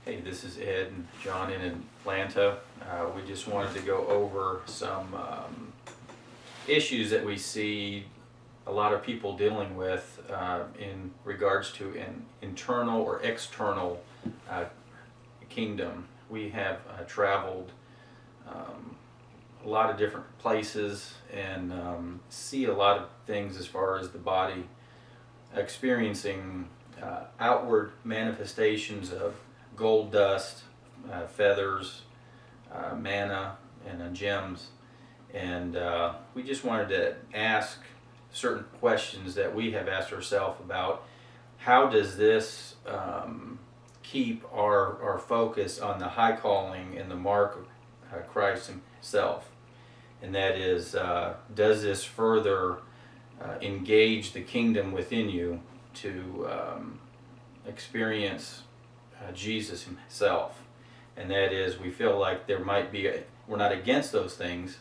Hey, this is Ed and John in Atlanta. We just wanted to go over some issues that we see a lot of people dealing with in regards to an internal or external kingdom. We have traveled a lot of different places and see a lot of things as far as the body experiencing outward manifestations of gold dust, feathers, manna, and gems. And we just wanted to ask certain questions that we have asked ourselves about how does this keep our focus on the high calling and the mark of Christ himself. And that is, does this further engage the kingdom within you to experience Jesus himself? And that is, we feel like there might be, we're not against those things,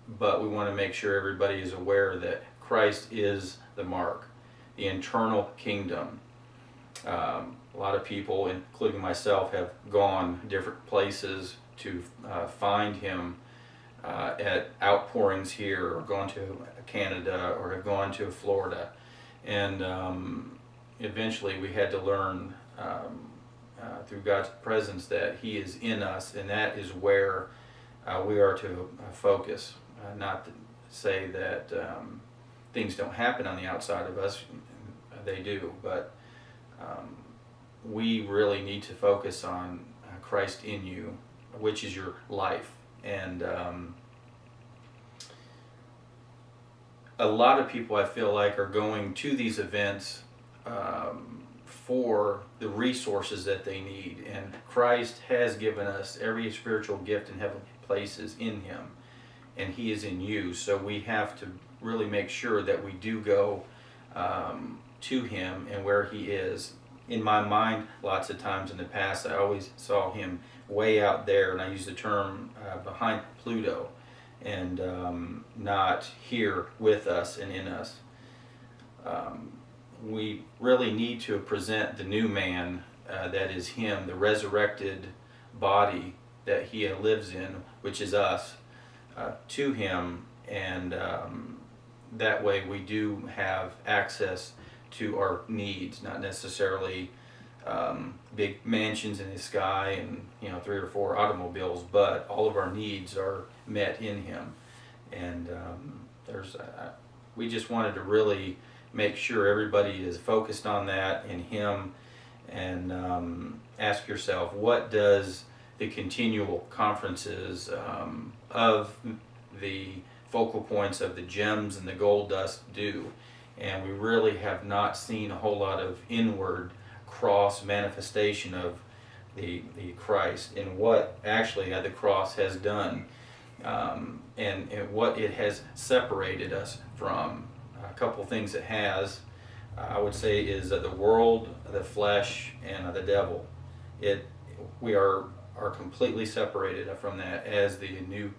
but we want to make sure everybody is aware that Christ is the mark, the internal kingdom. A lot of people, including myself, have gone different places to find him at outpourings here, or gone to Canada, or have gone to Florida. And eventually we had to learn through God's presence that he is in us, and that is where we are to focus. Not to say that things don't happen on the outside of us, they do, but we really need to focus on Christ in you, which is your life. And a lot of people, I feel like, are going to these events for the resources that they need, and Christ has given us every spiritual gift in heavenly places in him, and he is in you. So we have to really make sure that we do go to him and where he is. In my mind, lots of times in the past, I always saw him way out there, and I use the term behind Pluto, and not here with us and in us. We really need to present the new man that is him, the resurrected body that he lives in, which is us, to him, and that way we do have access to our needs, not necessarily big mansions in the sky and 3 or 4 automobiles, but all of our needs are met in him. And we just wanted to really make sure everybody is focused on that in him, and ask yourself, what does the continual conferences of the focal points of the gems and the gold dust do? And we really have not seen a whole lot of inward cross manifestation of the Christ, and what actually the cross has done, and what it has separated us from. A couple things it has, I would say, is the world, the flesh, and the devil. We are completely separated from that as the new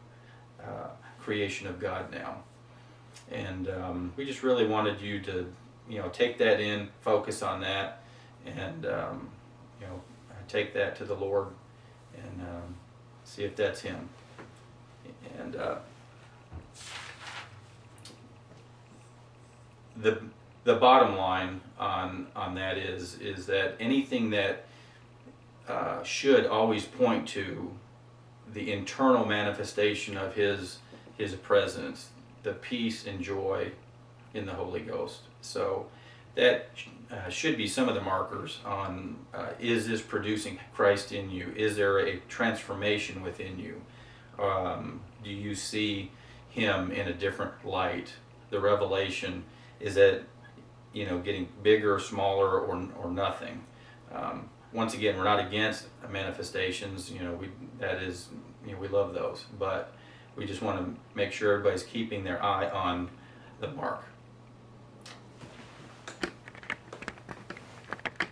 creation of God now. And we just really wanted you to take that in, focus on that, and take that to the Lord, and see if that's him. And the bottom line on that is that anything that should always point to the internal manifestation of his presence, the peace and joy in the Holy Ghost. So that should be some of the markers on, is this producing Christ in you? Is there a transformation within you? Do you see him in a different light? The revelation, is that getting bigger, smaller, or nothing? Once again, we're not against manifestations. We love those, but we just want to make sure everybody's keeping their eye on the mark.